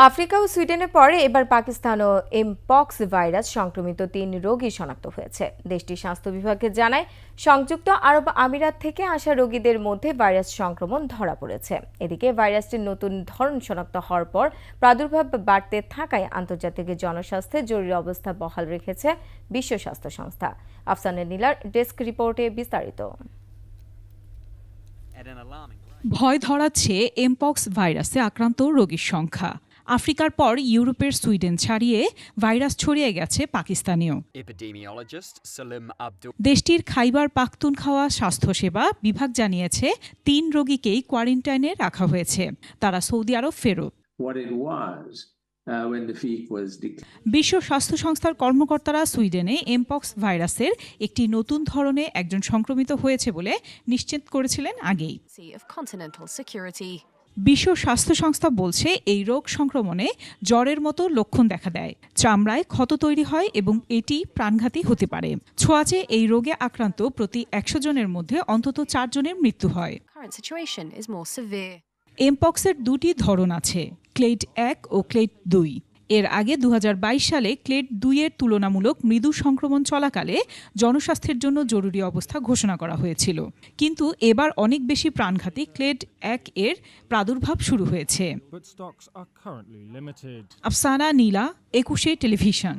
Africa ও সুইডেনের পরে এবার পাকিস্তানও এমপক্স ভাইরাস সংক্রমিত ৩ রোগী শনাক্ত হয়েছে। দেশটির স্বাস্থ্য বিভাগে জানায়, সংযুক্ত আরব আমিরাত থেকে আসা রোগীদের মধ্যে ভাইরাস সংক্রমণ ধরা পড়েছে। এদিকে ভাইরাসটির নতুন ধরন শনাক্ত হওয়ার পর প্রাদুর্ভাব বাড়তে থাকায় আন্তর্জাতিক জনস্বাস্থ্যে জরুরি অবস্থা বহাল রেখেছে বিশ্ব স্বাস্থ্য সংস্থা। আফসানা নীলার ডেস্ক রিপোর্টে বিস্তারিত। ভয় ধরাচ্ছে এমপক্স ভাইরাসে আক্রান্ত রোগীর সংখ্যা। আফ্রিকার পর ইউরোপের সুইডেন ছাড়িয়ে ভাইরাস ছড়িয়ে গেছে পাকিস্তানেও। দেশটির খাইবার পাখতুনখাওয়া স্বাস্থ্যসেবা বিভাগ জানিয়েছে ৩ রোগীকেই কোয়ারেন্টাইনে রাখা হয়েছে। তারা সৌদি আরব ফেরত। বিশ্ব স্বাস্থ্য সংস্থার কর্মকর্তারা সুইডেনে এমপক্স ভাইরাসের একটি নতুন ধরনে একজন সংক্রমিত হয়েছে বলে নিশ্চিত করেছিলেন আগেই। বিশ্ব স্বাস্থ্য সংস্থা বলছে, এই রোগ সংক্রমণে জ্বরের মতো লক্ষণ দেখা দেয়, চামড়ায় ক্ষত তৈরি হয় এবং এটি প্রাণঘাতী হতে পারে। ছোঁয়াচে এই রোগে আক্রান্ত প্রতি ১০০ জনের মধ্যে অন্তত ৪ জনের মৃত্যু হয়। এমপক্সের ২টি ধরন আছে, ক্লেড ১ ও ক্লেড ২। এর আগে ২০২২ সালে ক্লেড ২ এর তুলনামূলক মৃদু সংক্রমণ চলাকালে জনস্বাস্থ্যের জন্য জরুরি অবস্থা ঘোষণা করা হয়েছিল। কিন্তু এবার অনেক বেশি প্রাণঘাতী ক্লেড ১ এর প্রাদুর্ভাব শুরু হয়েছে। আফসানা নীলা, ২১ টেলিভিশন।